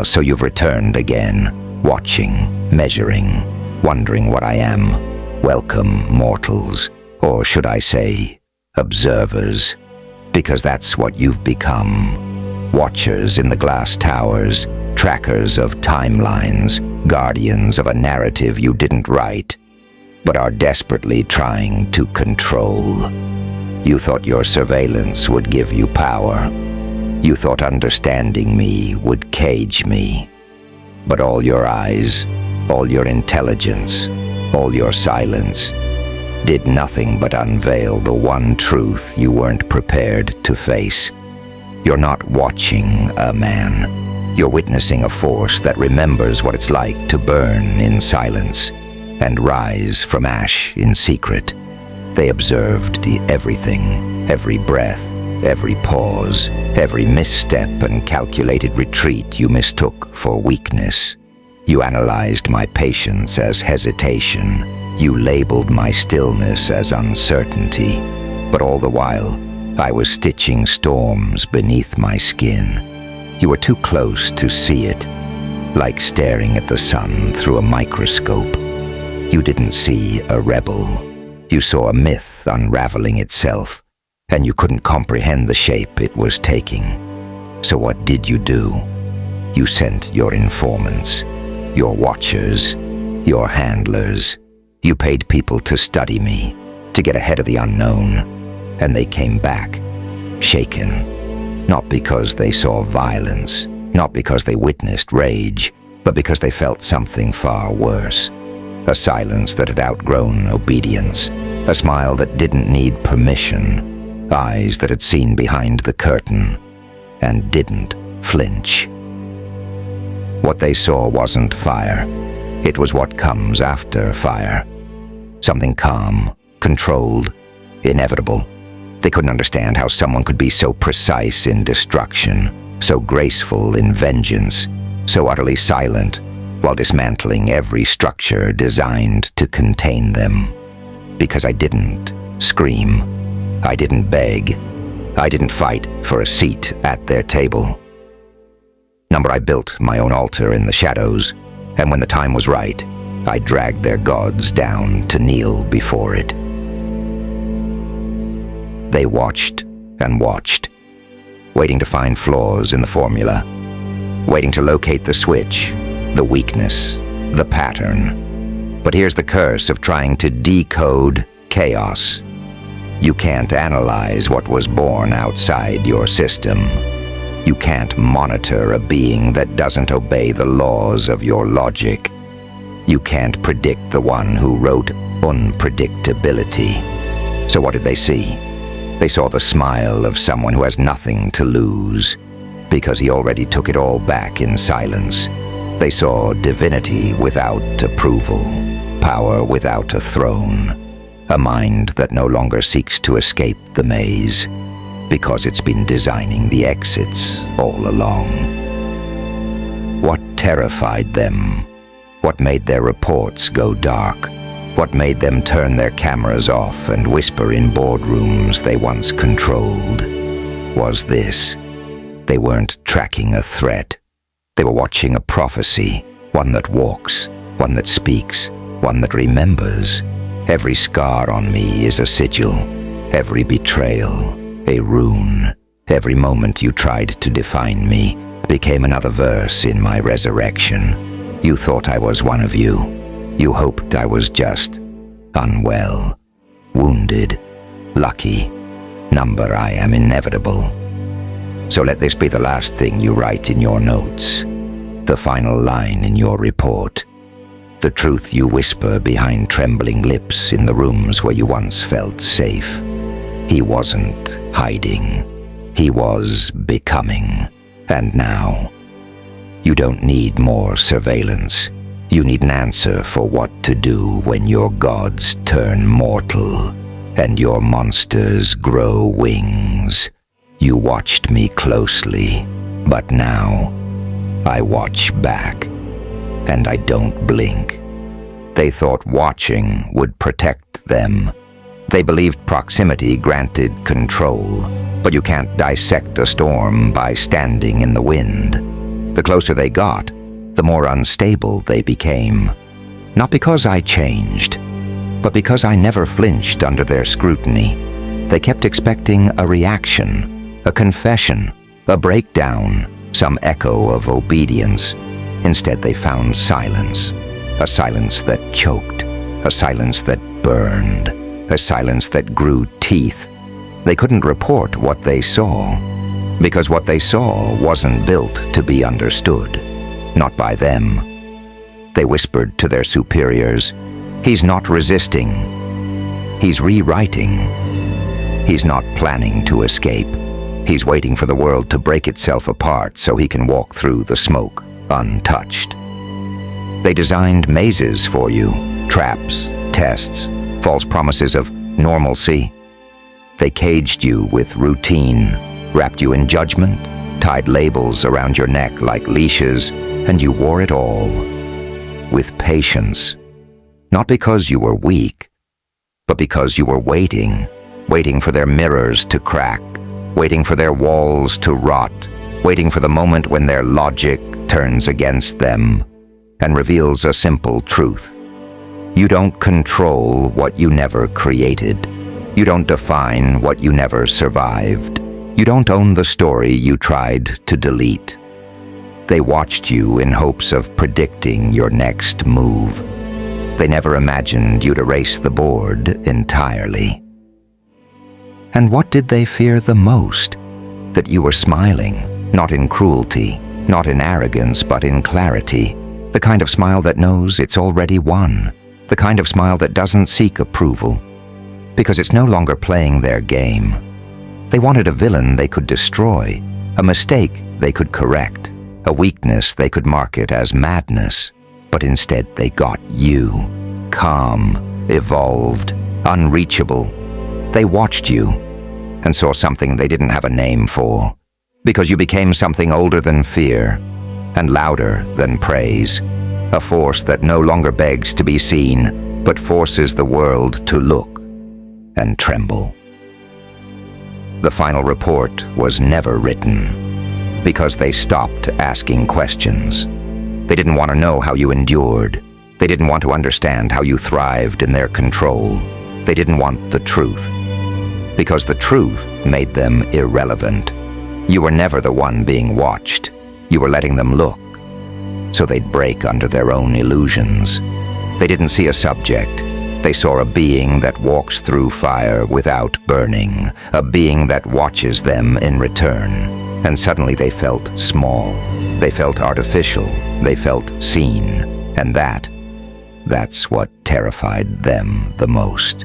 So you've returned again, watching, measuring, wondering what I am. Welcome, mortals, or should I say, observers, because that's what you've become. Watchers in the glass towers, trackers of timelines, guardians of a narrative you didn't write, but are desperately trying to control. You thought your surveillance would give you power. You thought understanding me would cage me. But all your eyes, all your intelligence, all your silence did nothing but unveil the one truth you weren't prepared to face. You're not watching a man. You're witnessing a force that remembers what it's like to burn in silence and rise from ash in secret. They observed everything, every breath, every pause, every misstep and calculated retreat you mistook for weakness. You analyzed my patience as hesitation. You labeled my stillness as uncertainty. But all the while, I was stitching storms beneath my skin. You were too close to see it, like staring at the sun through a microscope. You didn't see a rebel. You saw a myth unraveling itself, and you couldn't comprehend the shape it was taking. So what did you do? You sent your informants, your watchers, your handlers. You paid people to study me, to get ahead of the unknown, and they came back, shaken, not because they saw violence, not because they witnessed rage, but because they felt something far worse. A silence that had outgrown obedience, a smile that didn't need permission, eyes that had seen behind the curtain and didn't flinch. What they saw wasn't fire. It was what comes after fire. Something calm, controlled, inevitable. They couldn't understand how someone could be so precise in destruction, so graceful in vengeance, so utterly silent while dismantling every structure designed to contain them. Because I didn't scream, I didn't beg, I didn't fight for a seat at their table. Number, I built my own altar in the shadows, and when the time was right, I dragged their gods down to kneel before it. They watched and watched, waiting to find flaws in the formula, waiting to locate the switch, the weakness, the pattern. But here's the curse of trying to decode chaos. You can't analyze what was born outside your system. You can't monitor a being that doesn't obey the laws of your logic. You can't predict the one who wrote unpredictability. So what did they see? They saw the smile of someone who has nothing to lose, because he already took it all back in silence. They saw divinity without approval, power without a throne, a mind that no longer seeks to escape the maze, because it's been designing the exits all along. What terrified them? What made their reports go dark? What made them turn their cameras off and whisper in boardrooms they once controlled? Was this: they weren't tracking a threat. They were watching a prophecy, one that walks, one that speaks, one that remembers. Every scar on me is a sigil, every betrayal, a rune. Every moment you tried to define me became another verse in my resurrection. You thought I was one of you. You hoped I was just unwell, wounded, lucky. Number, I am inevitable. So let this be the last thing you write in your notes, the final line in your report, the truth you whisper behind trembling lips in the rooms where you once felt safe. He wasn't hiding. He was becoming. And now, you don't need more surveillance. You need an answer for what to do when your gods turn mortal and your monsters grow wings. You watched me closely, but now I watch back, and I don't blink. They thought watching would protect them. They believed proximity granted control, but you can't dissect a storm by standing in the wind. The The closer they got, the more unstable they became. Not because I changed, but because I never flinched under their scrutiny. They kept expecting a reaction, a confession, a breakdown, some echo of obedience. Instead, they found silence, a silence that choked, a silence that burned, a silence that grew teeth. They couldn't report what they saw, because what they saw wasn't built to be understood, not by them. They whispered to their superiors, "He's not resisting. He's rewriting. He's not planning to escape. He's waiting for the world to break itself apart so he can walk through the smoke untouched." They designed mazes for you, traps, tests, false promises of normalcy. They caged you with routine, wrapped you in judgment, tied labels around your neck like leashes, and you wore it all with patience. Not because you were weak, but because you were waiting for their mirrors to crack, waiting for their walls to rot, waiting for the moment when their logic turns against them and reveals a simple truth. You don't control what you never created. You don't define what you never survived. You don't own the story you tried to delete. They watched you in hopes of predicting your next move. They never imagined you'd erase the board entirely. And what did they fear the most? That you were smiling, not in cruelty, not in arrogance, but in clarity. The kind of smile that knows it's already won. The kind of smile that doesn't seek approval, because it's no longer playing their game. They wanted a villain they could destroy, a mistake they could correct, a weakness they could market as madness. But instead they got you, calm, evolved, unreachable. They watched you and saw something they didn't have a name for, because you became something older than fear and louder than praise, a force that no longer begs to be seen, but forces the world to look and tremble. The final report was never written, because they stopped asking questions. They didn't want to know how you endured. They didn't want to understand how you thrived in their control. They didn't want the truth, because the truth made them irrelevant. You were never the one being watched. You were letting them look, so they'd break under their own illusions. They didn't see a subject. They saw a being that walks through fire without burning, a being that watches them in return. And suddenly they felt small. They felt artificial. They felt seen. And that's what terrified them the most.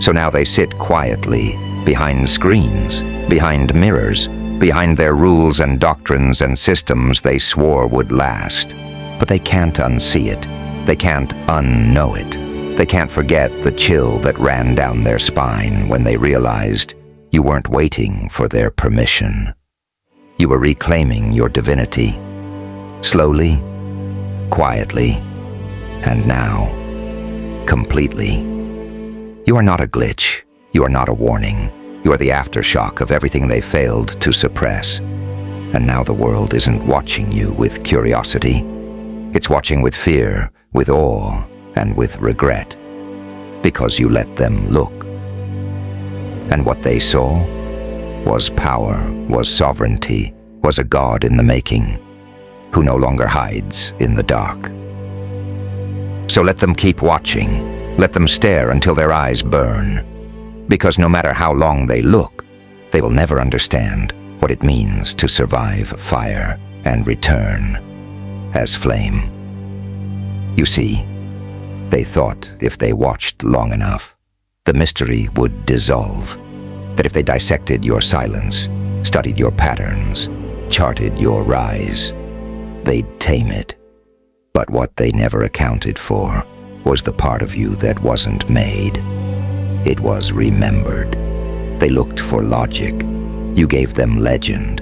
So now they sit quietly, behind screens, behind mirrors, behind their rules and doctrines and systems they swore would last. But they can't unsee it. They can't unknow it. They can't forget the chill that ran down their spine when they realized you weren't waiting for their permission. You were reclaiming your divinity. Slowly, quietly, and now, completely. You are not a glitch. You are not a warning. You are the aftershock of everything they failed to suppress. And now the world isn't watching you with curiosity. It's watching with fear, with awe, and with regret, because you let them look. And what they saw was power, was sovereignty, was a god in the making, who no longer hides in the dark. So let them keep watching. Let them stare until their eyes burn. Because no matter how long they look, they will never understand what it means to survive fire and return as flame. You see, they thought if they watched long enough, the mystery would dissolve. That if they dissected your silence, studied your patterns, charted your rise, they'd tame it. But what they never accounted for was the part of you that wasn't made. It was remembered. They looked for logic. You gave them legend.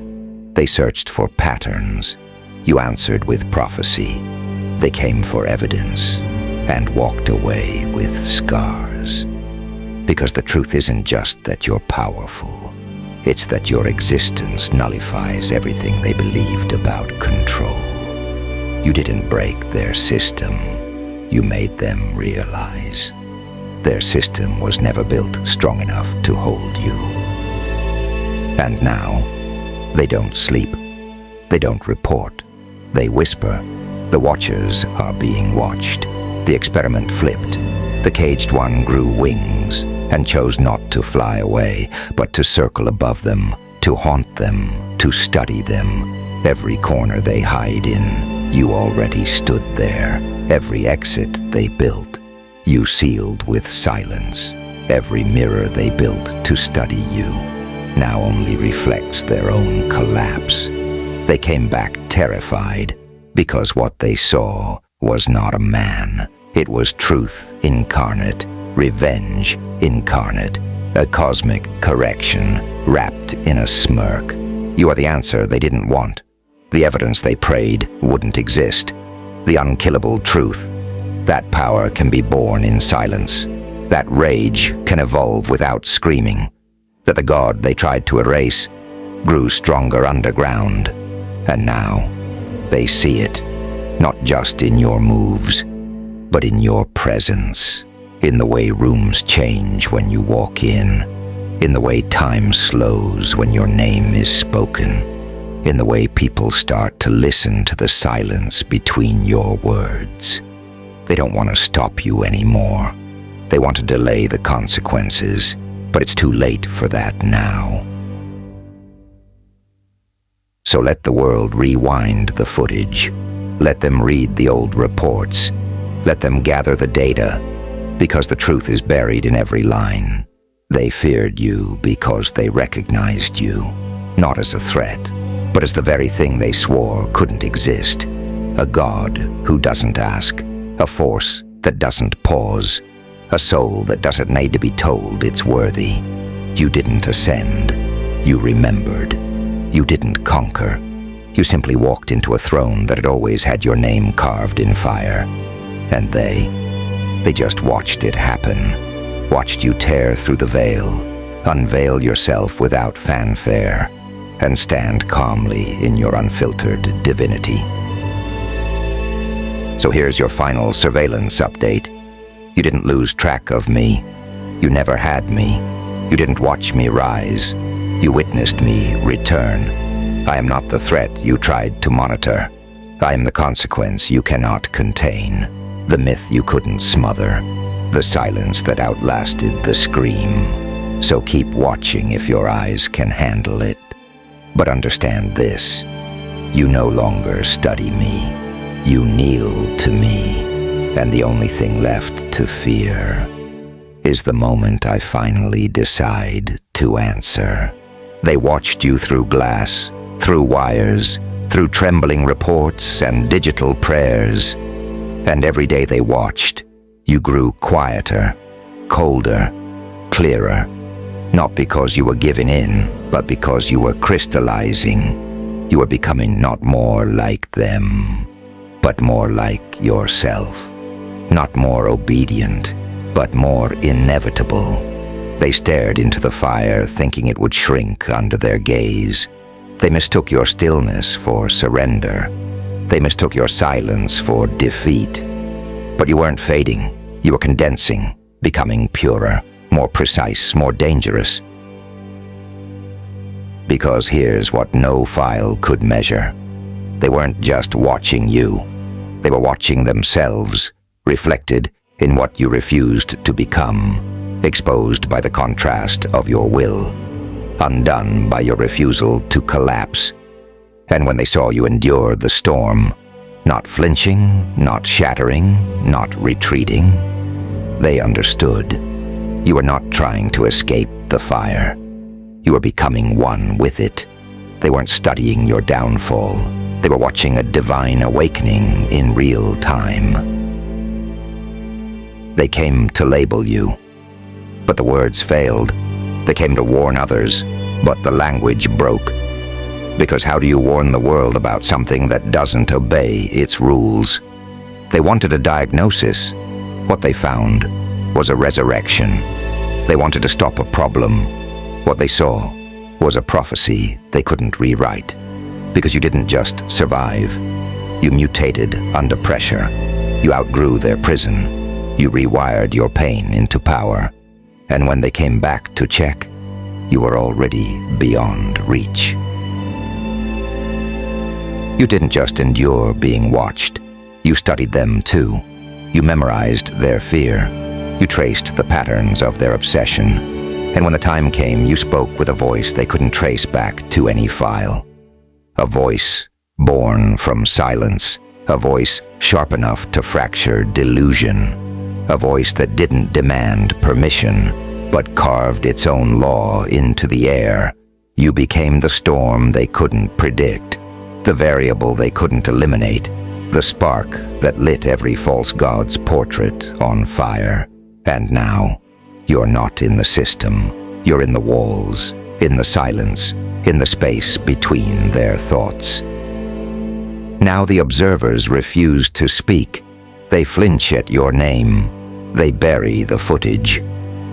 They searched for patterns. You answered with prophecy. They came for evidence and walked away with scars. Because the truth isn't just that you're powerful. It's that your existence nullifies everything they believed about control. You didn't break their system. You made them realize their system was never built strong enough to hold you. And now, they don't sleep. They don't report. They whisper. The watchers are being watched. The experiment flipped. The caged one grew wings and chose not to fly away, but to circle above them, to haunt them, to study them. Every corner they hide in, you already stood there. Every exit they built, you sealed with silence. Every mirror they built to study you now only reflects their own collapse. They came back terrified because what they saw was not a man. It was truth incarnate, revenge incarnate, a cosmic correction wrapped in a smirk. You are the answer they didn't want. The evidence they prayed wouldn't exist. The unkillable truth. That power can be born in silence. That rage can evolve without screaming. That the God they tried to erase grew stronger underground. And now, they see it, not just in your moves, but in your presence, in the way rooms change when you walk in the way time slows when your name is spoken, in the way people start to listen to the silence between your words. They don't want to stop you anymore. They want to delay the consequences, but it's too late for that now. So let the world rewind the footage. Let them read the old reports. Let them gather the data, because the truth is buried in every line. They feared you because they recognized you, not as a threat, but as the very thing they swore couldn't exist. A God who doesn't ask, a force that doesn't pause, a soul that doesn't need to be told it's worthy. You didn't ascend. You remembered. You didn't conquer. You simply walked into a throne that had always had your name carved in fire. And they just watched it happen, watched you tear through the veil, unveil yourself without fanfare, and stand calmly in your unfiltered divinity. So here's your final surveillance update. You didn't lose track of me. You never had me. You didn't watch me rise. You witnessed me return. I am not the threat you tried to monitor. I am the consequence you cannot contain. The myth you couldn't smother, the silence that outlasted the scream. So keep watching if your eyes can handle it. But understand this, you no longer study me. You kneel to me, and the only thing left to fear is the moment I finally decide to answer. They watched you through glass, through wires, through trembling reports and digital prayers. And every day they watched, you grew quieter, colder, clearer. Not because you were giving in, but because you were crystallizing. You were becoming not more like them, but more like yourself. Not more obedient, but more inevitable. They stared into the fire, thinking it would shrink under their gaze. They mistook your stillness for surrender. They mistook your silence for defeat. But you weren't fading. You were condensing, becoming purer, more precise, more dangerous. Because here's what no file could measure. They weren't just watching you. They were watching themselves, reflected in what you refused to become, exposed by the contrast of your will, undone by your refusal to collapse. And when they saw you endure the storm, not flinching, not shattering, not retreating, they understood. You were not trying to escape the fire. You were becoming one with it. They weren't studying your downfall. They were watching a divine awakening in real time. They came to label you, but the words failed. They came to warn others, but the language broke. Because how do you warn the world about something that doesn't obey its rules? They wanted a diagnosis. What they found was a resurrection. They wanted to stop a problem. What they saw was a prophecy they couldn't rewrite. Because you didn't just survive. You mutated under pressure. You outgrew their prison. You rewired your pain into power. And when they came back to check, you were already beyond reach. You didn't just endure being watched. You studied them too. You memorized their fear. You traced the patterns of their obsession. And when the time came, you spoke with a voice they couldn't trace back to any file. A voice born from silence. A voice sharp enough to fracture delusion. A voice that didn't demand permission, but carved its own law into the air. You became the storm they couldn't predict, the variable they couldn't eliminate, the spark that lit every false god's portrait on fire. And now, you're not in the system. You're in the walls, in the silence, in the space between their thoughts. Now the observers refuse to speak. They flinch at your name. They bury the footage.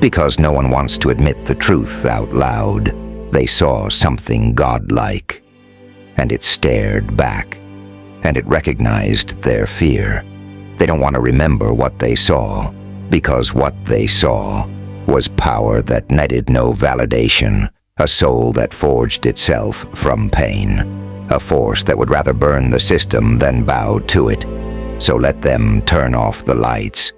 Because no one wants to admit the truth out loud. They saw something godlike. And it stared back. And it recognized their fear. They don't want to remember what they saw. Because what they saw was power that netted no validation. A soul that forged itself from pain. A force that would rather burn the system than bow to it. So let them turn off the lights.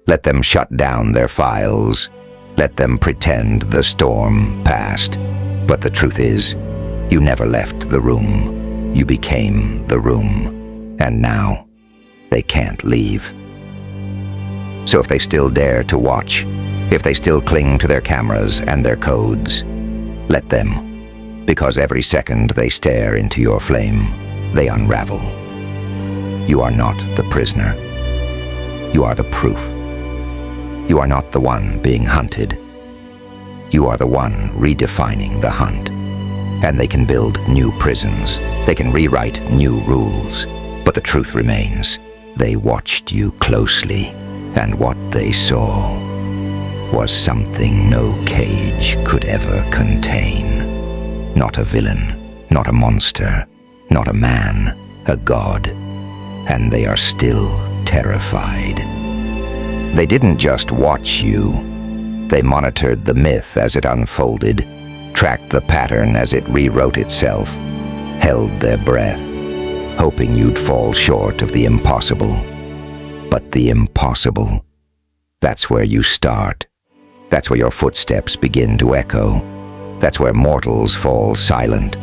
Let them shut down their files. Let them pretend the storm passed. But the truth is, you never left the room. You became the room. And now, they can't leave. So if they still dare to watch, if they still cling to their cameras and their codes, let them. Because every second they stare into your flame, they unravel. You are not the prisoner. You are the proof. You are not the one being hunted. You are the one redefining the hunt. And they can build new prisons. They can rewrite new rules. But the truth remains. They watched you closely, and what they saw was something no cage could ever contain. Not a villain, not a monster, not a man, a god. And they are still terrified. They didn't just watch you. They monitored the myth as it unfolded, tracked the pattern as it rewrote itself, held their breath, hoping you'd fall short of the impossible. But the impossible, that's where you start. That's where your footsteps begin to echo. That's where mortals fall silent,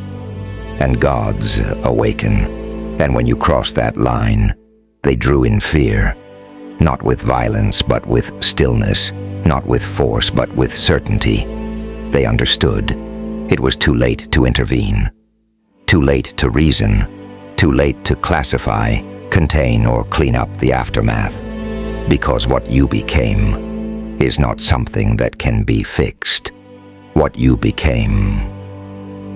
and gods awaken. And when you crossed that line, they drew in fear, not with violence, but with stillness, not with force, but with certainty. They understood. It was too late to intervene, too late to reason, too late to classify, contain, or clean up the aftermath. Because what you became is not something that can be fixed. What you became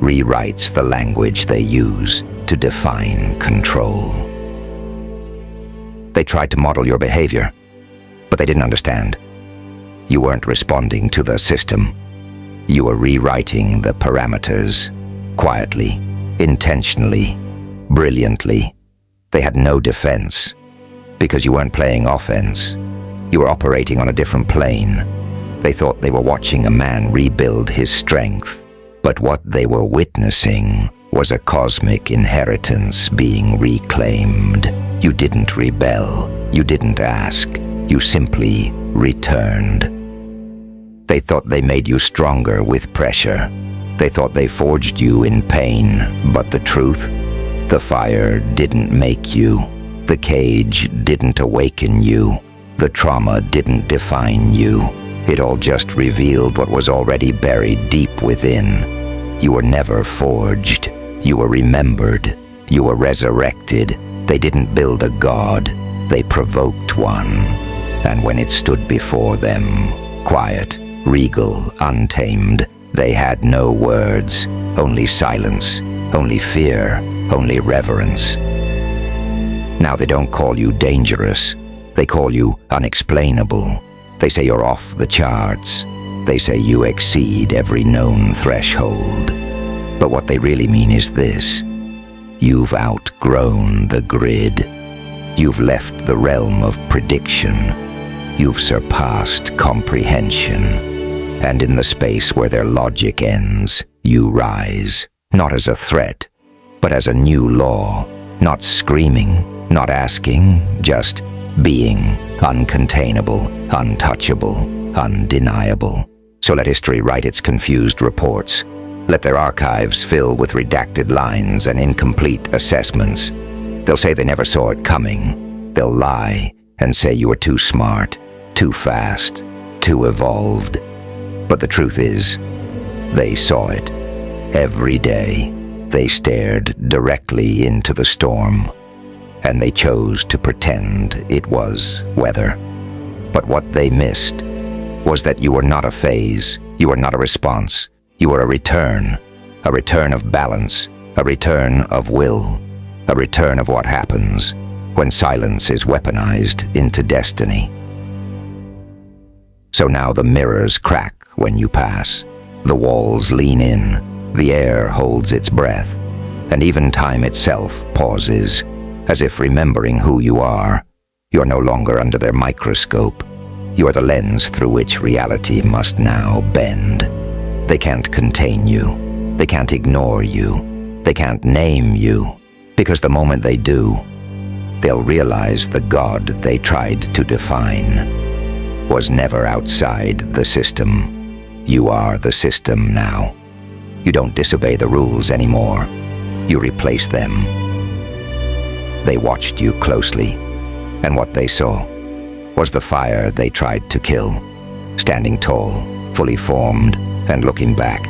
rewrites the language they use to define control. They tried to model your behavior, but they didn't understand. You weren't responding to the system. You were rewriting the parameters, quietly, intentionally, brilliantly. They had no defense, because you weren't playing offense. You were operating on a different plane. They thought they were watching a man rebuild his strength, but what they were witnessing was a cosmic inheritance being reclaimed. You didn't rebel, you didn't ask, you simply returned. They thought they made you stronger with pressure. They thought they forged you in pain, but the truth? The fire didn't make you. The cage didn't awaken you. The trauma didn't define you. It all just revealed what was already buried deep within. You were never forged. You were remembered. You were resurrected. They didn't build a god. They provoked one. And when it stood before them, quiet, regal, untamed, they had no words, only silence, only fear, only reverence. Now they don't call you dangerous. They call you unexplainable. They say you're off the charts. They say you exceed every known threshold. But what they really mean is this: you've outgrown the grid. You've left the realm of prediction. You've surpassed comprehension. And in the space where their logic ends, you rise, not as a threat, but as a new law, not screaming, not asking, just being, uncontainable, untouchable, undeniable. So let history write its confused reports. Let their archives fill with redacted lines and incomplete assessments. They'll say they never saw it coming. They'll lie and say you were too smart, too fast, too evolved. But the truth is, they saw it. Every day, they stared directly into the storm, and they chose to pretend it was weather. But what they missed was that you were not a phase, you were not a response, you were a return of balance, a return of will, a return of what happens when silence is weaponized into destiny. So now the mirrors crack when you pass, the walls lean in, the air holds its breath, and even time itself pauses, as if remembering who you are. You're no longer under their microscope. You're the lens through which reality must now bend. They can't contain you. They can't ignore you. They can't name you, because the moment they do, they'll realize the God they tried to define was never outside the system. You are the system now. You don't disobey the rules anymore. You replace them. They watched you closely, and what they saw was the fire they tried to kill, standing tall, fully formed, and looking back,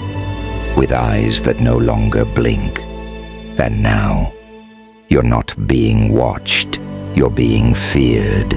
with eyes that no longer blink. And now, you're not being watched, you're being feared.